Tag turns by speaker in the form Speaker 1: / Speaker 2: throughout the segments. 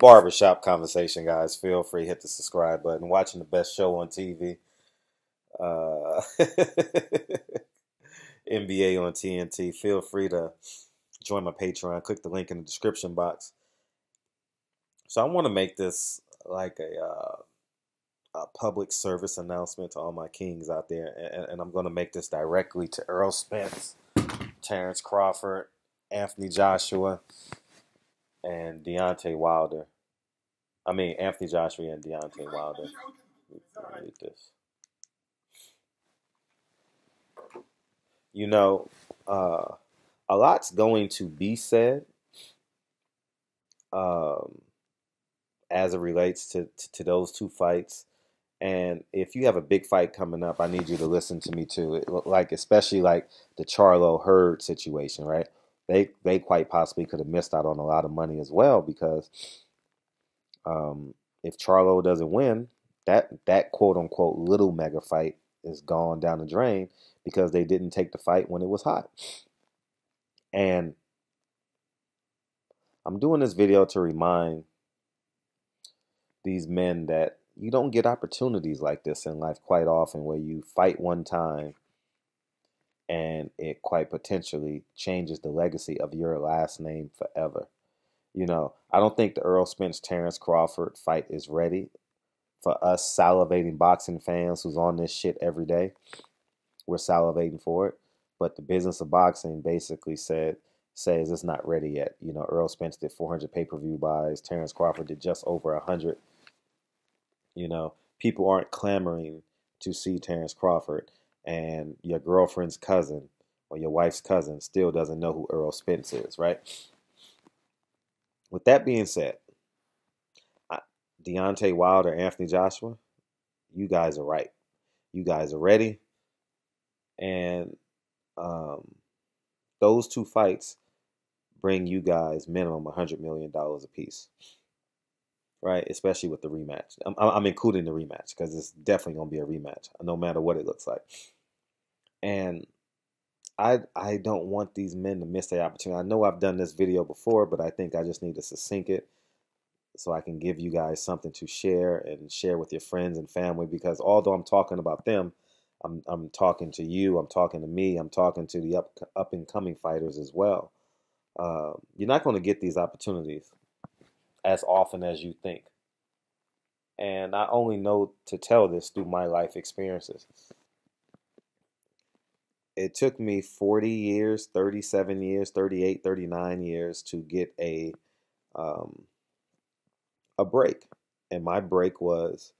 Speaker 1: barbershop conversation, guys. Feel free to hit the subscribe button. Watching the best show on TV. Uh, NBA on TNT. Feel free to join my Patreon. Click the link in the description box. So I want to make this like a public service announcement to all my kings out there. And I'm going to make this directly to Earl Spence, Terrence Crawford, Anthony Joshua, and Deontay Wilder. Anthony Joshua and Deontay Wilder. Read this. You know, a lot's going to be said as it relates to those two fights. And if you have a big fight coming up, I need you to listen to me too. Especially like the Charlo Hurd situation, right? They quite possibly could have missed out on a lot of money as well because if Charlo doesn't win, that quote unquote little mega fight is gone down the drain because they didn't take the fight when it was hot. And I'm doing this video to remind these men that you don't get opportunities like this in life quite often where you fight one time and it quite potentially changes the legacy of your last name forever. You know, I don't think the Earl Spence Terrence Crawford fight is ready for us salivating boxing fans who's on this shit every day. We're salivating for it. But the business of boxing basically says it's not ready yet. You know, Earl Spence did 400 pay-per-view buys. Terrence Crawford did just over 100. You know, people aren't clamoring to see Terrence Crawford, and your girlfriend's cousin or your wife's cousin still doesn't know who Earl Spence is, right? With that being said, Deontay Wilder, Anthony Joshua, you guys are right. You guys are ready. And those two fights bring you guys minimum $100 million a piece. Right? Especially with the rematch. I'm including the rematch because it's definitely going to be a rematch, no matter what it looks like. And I don't want these men to miss their opportunity. I know I've done this video before, but I think I just need to succinct it so I can give you guys something to share and share with your friends and family. Because although I'm talking about them, I'm talking to you, I'm talking to me, I'm talking to the up and coming fighters as well. You're not going to get these opportunities as often as you think. And I only know to tell this through my life experiences. It took me 40 years, 37 years, 38, 39 years to get a break. And my break was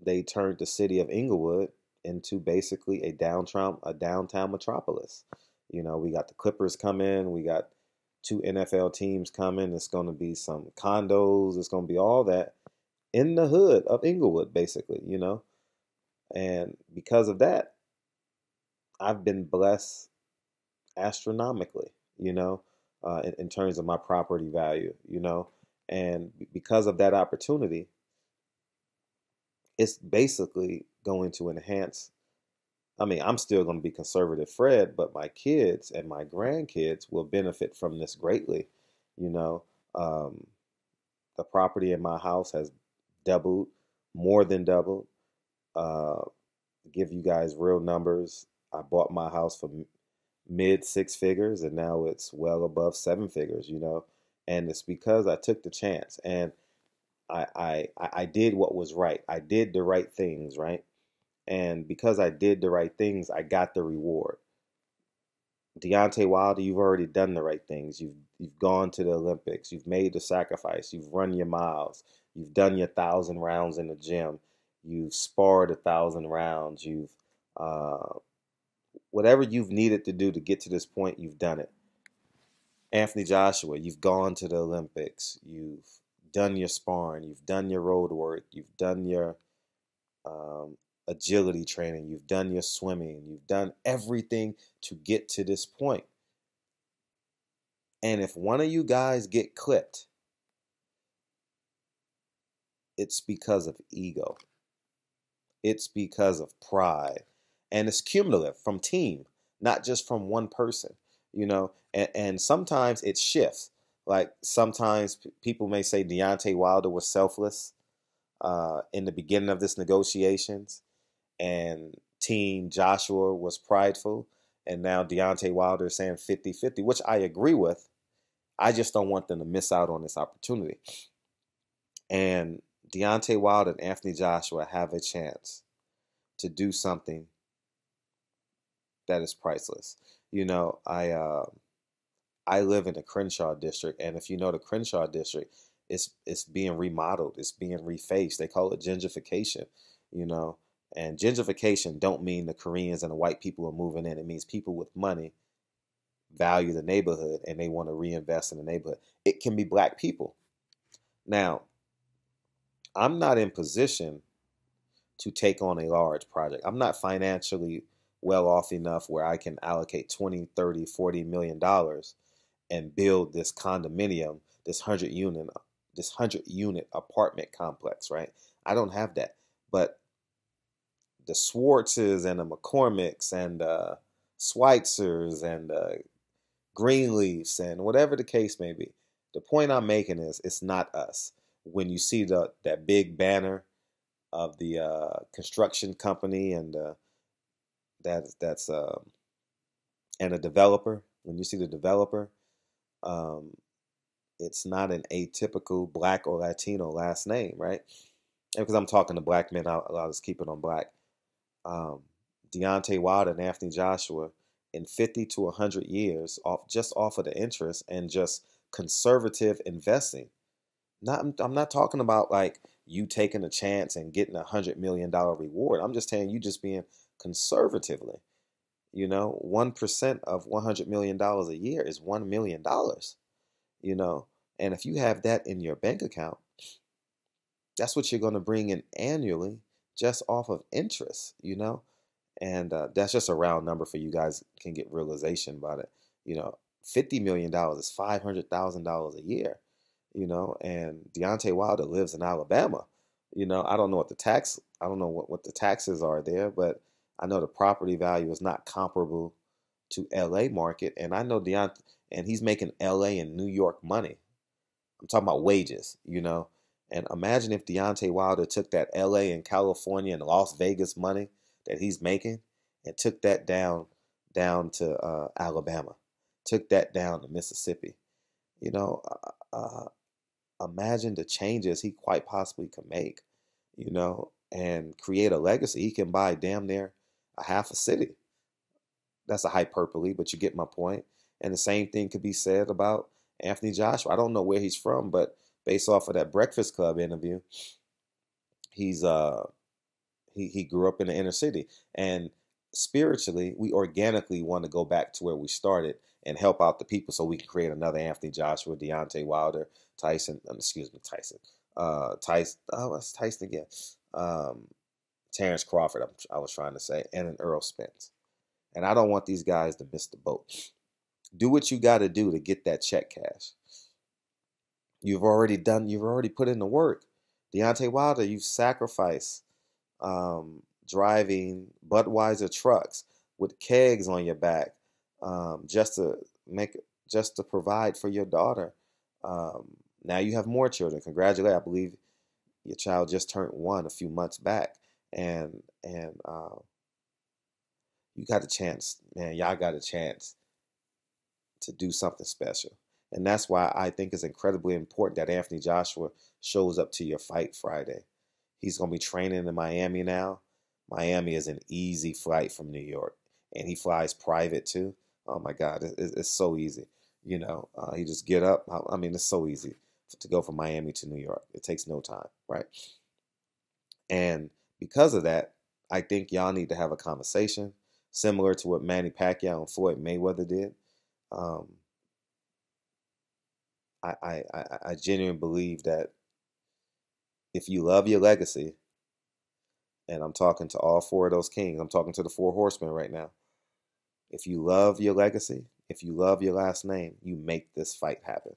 Speaker 1: they turned the city of Inglewood into basically a downtown metropolis. You know, we got the Clippers coming, we got 2 NFL teams coming. It's going to be some condos. It's going to be all that in the hood of Inglewood, basically, you know. And because of that, I've been blessed astronomically, you know, in terms of my property value, you know. And because of that opportunity, it's basically going to enhance. I'm still going to be conservative Fred, but my kids and my grandkids will benefit from this greatly. You know, the property in my house has doubled, more than doubled. Give you guys real numbers. I bought my house for mid 6 figures, and now it's well above 7 figures. You know, and it's because I took the chance and I did what was right. I did the right things, right? And because I did the right things, I got the reward. Deontay Wilder, you've already done the right things. You've gone to the Olympics. You've made the sacrifice. You've run your miles. You've done your 1,000 rounds in the gym. You've sparred 1,000 rounds. You've whatever you've needed to do to get to this point, you've done it. Anthony Joshua, you've gone to the Olympics. You've done your sparring. You've done your road work. You've done your agility training. You've done your swimming. You've done everything to get to this point. And if one of you guys get clipped, it's because of ego. It's because of pride. And it's cumulative from team, not just from one person. and sometimes it shifts. Like sometimes people may say Deontay Wilder was selfless in the beginning of this negotiations, and Team Joshua was prideful, and now Deontay Wilder is saying 50-50, which I agree with. I just don't want them to miss out on this opportunity. And Deontay Wilder and Anthony Joshua have a chance to do something that is priceless. I live in the Crenshaw district, and if you know the Crenshaw district, it's being remodeled, it's being refaced. They call it gentrification, you know. And gentrification don't mean the Koreans and the white people are moving in. It means people with money value the neighborhood and they want to reinvest in the neighborhood. It can be black people. Now, I'm not in position to take on a large project. I'm not financially well off enough where I can allocate 20, 30, 40 million dollars and build this condominium, this 100 unit apartment complex, right? I don't have that. But the Swartzes and the McCormicks and Schweitzers and Greenleafs and whatever the case may be. The point I'm making is it's not us. When you see that big banner of the construction company and that's and a developer, when you see the developer, um, it's not an atypical black or Latino last name, right? And because I'm talking to black men, I'll just keep it on black. Um, Deontay Wilder and Anthony Joshua in 50 to 100 years off of the interest and just conservative investing. I'm not talking about like you taking a chance and getting $100 million reward. I'm just saying you just being conservatively. 1% of $100 million a year is $1 million. You know, and if you have that in your bank account, that's what you're going to bring in annually just off of interest. And that's just a round number for you guys can get realization about it. $50 million is $500,000 a year. And Deontay Wilder lives in Alabama. I don't know I don't know what the taxes are there, but I know the property value is not comparable to LA market. And I know Deontay, and he's making LA and New York money. I'm talking about wages. And imagine if Deontay Wilder took that LA and California and Las Vegas money that he's making and took that down to Alabama, took that down to Mississippi. You know, Imagine the changes he quite possibly could make, and create a legacy. He can buy damn near a half a city. That's a hyperbole, but you get my point. And the same thing could be said about Anthony Joshua. I don't know where he's from, but based off of that Breakfast Club interview, he's he grew up in the inner city. And spiritually, we organically want to go back to where we started and help out the people so we can create another Anthony Joshua, Deontay Wilder, Tyson. What's Tyson again? Terrence Crawford, I was trying to say, and an Earl Spence. And I don't want these guys to miss the boat. Do what you got to do to get that check cash. You've already put in the work. Deontay Wilder, you've sacrificed driving Budweiser trucks with kegs on your back just to provide for your daughter. Now you have more children. Congratulations. I believe your child just turned 1 a few months back. And you got a chance, man. Y'all got a chance to do something special. And that's why I think it's incredibly important that Anthony Joshua shows up to your fight Friday. He's going to be training in Miami now. Miami is an easy flight from New York. And he flies private too. Oh my God, it's so easy. He just get up. I mean, it's so easy to go from Miami to New York. It takes no time, right? And because of that, I think y'all need to have a conversation similar to what Manny Pacquiao and Floyd Mayweather did. I genuinely believe that if you love your legacy, and I'm talking to all 4 of those kings, I'm talking to the 4 horsemen right now. If you love your legacy, if you love your last name, you make this fight happen.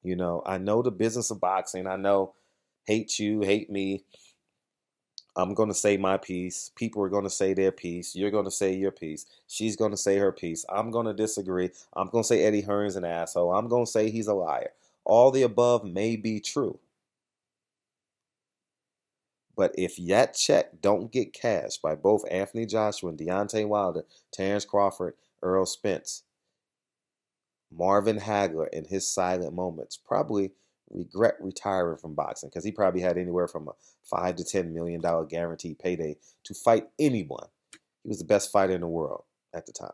Speaker 1: I know the business of boxing. I know hate you, hate me. I'm going to say my piece. People are going to say their piece. You're going to say your piece. She's going to say her piece. I'm going to disagree. I'm going to say Eddie Hearn's an asshole. I'm going to say he's a liar. All the above may be true. But if that check don't get cashed by both Anthony Joshua and Deontay Wilder, Terrence Crawford, Errol Spence, Marvin Hagler in his silent moments probably regret retiring from boxing because he probably had anywhere from a $5 to $10 million guaranteed payday to fight anyone. He was the best fighter in the world at the time,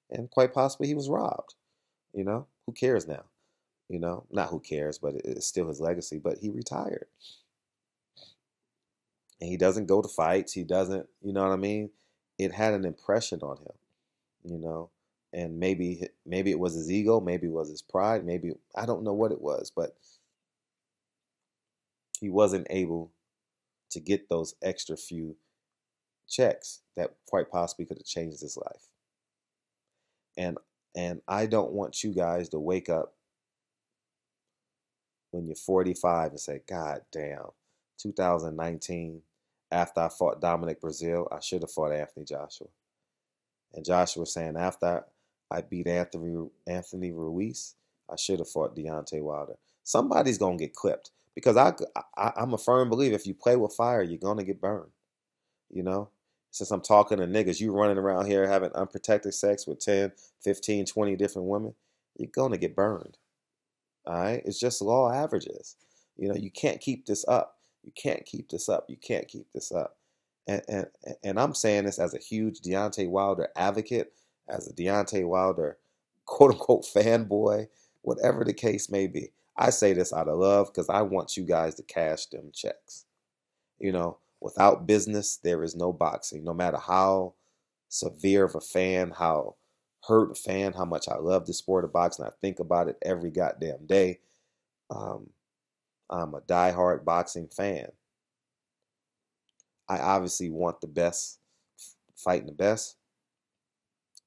Speaker 1: and quite possibly he was robbed. Who cares now? Not who cares, but it's still his legacy. But he retired, and he doesn't go to fights. He doesn't, you know what I mean? It had an impression on him, you know. And maybe it was his ego, maybe it was his pride, maybe I don't know what it was, but he wasn't able to get those extra few checks that quite possibly could have changed his life. And I don't want you guys to wake up when you're 45 and say, God damn, 2019, after I fought Dominic Brazil, I should have fought Anthony Joshua. And Joshua saying, after I beat Anthony Ruiz, I should have fought Deontay Wilder. Somebody's going to get clipped because I'm a firm believer if you play with fire, you're going to get burned. Since I'm talking to niggas, you running around here having unprotected sex with 10, 15, 20 different women, you're going to get burned. All right? It's just law averages. You can't keep this up. You can't keep this up. You can't keep this up. And I'm saying this as a huge Deontay Wilder advocate, as a Deontay Wilder quote-unquote fanboy, whatever the case may be. I say this out of love because I want you guys to cash them checks. Without business, there is no boxing. No matter how severe of a fan, how hurt a fan, how much I love the sport of boxing, I think about it every goddamn day. I'm a diehard boxing fan. I obviously want the best, fighting the best,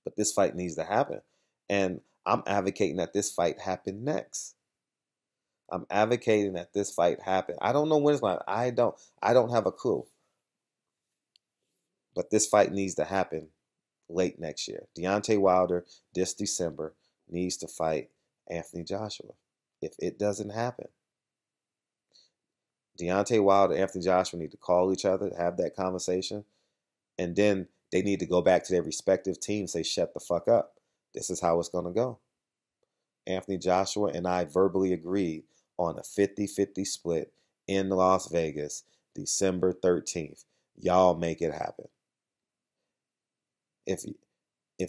Speaker 1: but this fight needs to happen. And I'm advocating that this fight happen next. I'm advocating that this fight happen. I don't know when it's going to happen. I don't have a clue. But this fight needs to happen late next year. Deontay Wilder this December needs to fight Anthony Joshua. If it doesn't happen, Deontay Wilder and Anthony Joshua need to call each other, have that conversation, and then they need to go back to their respective teams, say, shut the fuck up. This is how it's going to go. Anthony Joshua and I verbally agreed on a 50-50 split in Las Vegas, December 13th. Y'all make it happen. If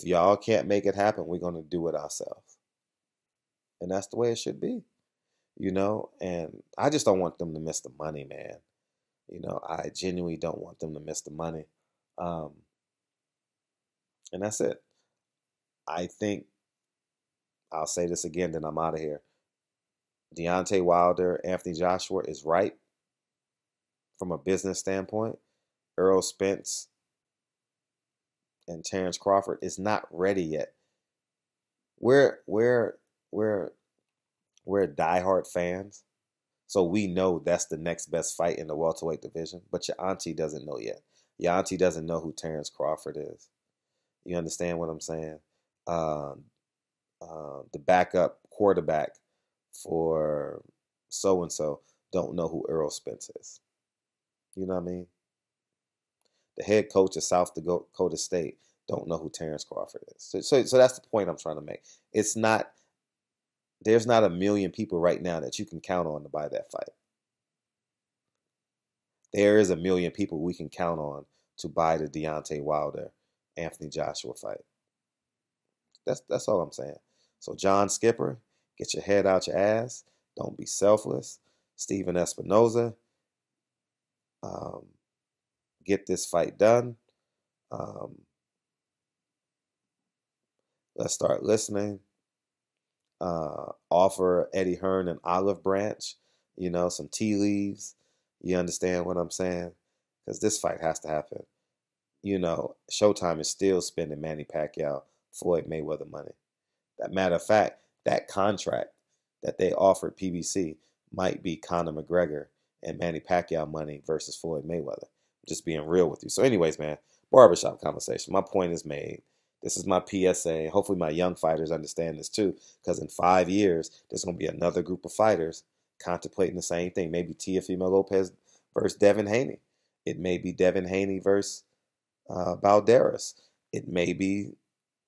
Speaker 1: y'all can't make it happen, we're going to do it ourselves. And that's the way it should be. And I just don't want them to miss the money, man. I genuinely don't want them to miss the money. And that's it. I think, I'll say this again, then I'm out of here. Deontay Wilder, Anthony Joshua is right from a business standpoint. Errol Spence and Terrence Crawford is not ready yet. We're diehard fans, so we know that's the next best fight in the welterweight division. But your auntie doesn't know yet. Your auntie doesn't know who Terrence Crawford is. You understand what I'm saying? The backup quarterback for so-and-so don't know who Errol Spence is. You know what I mean? The head coach of South Dakota State don't know who Terrence Crawford is. So that's the point I'm trying to make. There's not a million people right now that you can count on to buy that fight. There is a million people we can count on to buy the Deontay Wilder, Anthony Joshua fight. That's all I'm saying. So John Skipper, get your head out your ass. Don't be selfless. Steven Espinoza, get this fight done. Let's start listening. Offer Eddie Hearn an olive branch, some tea leaves. You understand what I'm saying? Because this fight has to happen. Showtime is still spending Manny Pacquiao, Floyd Mayweather money. That matter of fact, that contract that they offered PBC might be Conor McGregor and Manny Pacquiao money versus Floyd Mayweather. Just being real with you. So anyways, man, barbershop conversation. My point is made. This is my PSA. Hopefully my young fighters understand this too, because in 5 years, there's going to be another group of fighters contemplating the same thing. Maybe Teofimo Lopez versus Devin Haney. It may be Devin Haney versus Balderas. It may be,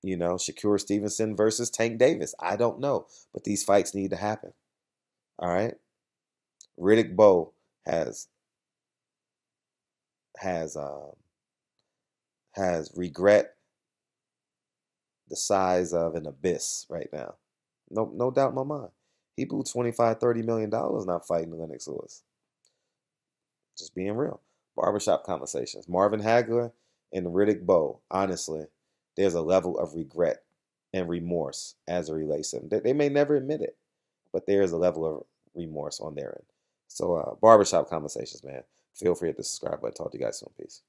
Speaker 1: Shakur Stevenson versus Tank Davis. I don't know. But these fights need to happen. All right? Riddick Bowe has regret the size of an abyss right now. No doubt in my mind. He blew $25-30 million not fighting Lennox Lewis. Just being real. Barbershop conversations. Marvin Hagler and Riddick Bowe, honestly, there's a level of regret and remorse as it relates to them. They may never admit it, but there is a level of remorse on their end. So, barbershop conversations, man. Feel free to hit the subscribe button. Talk to you guys soon. Peace.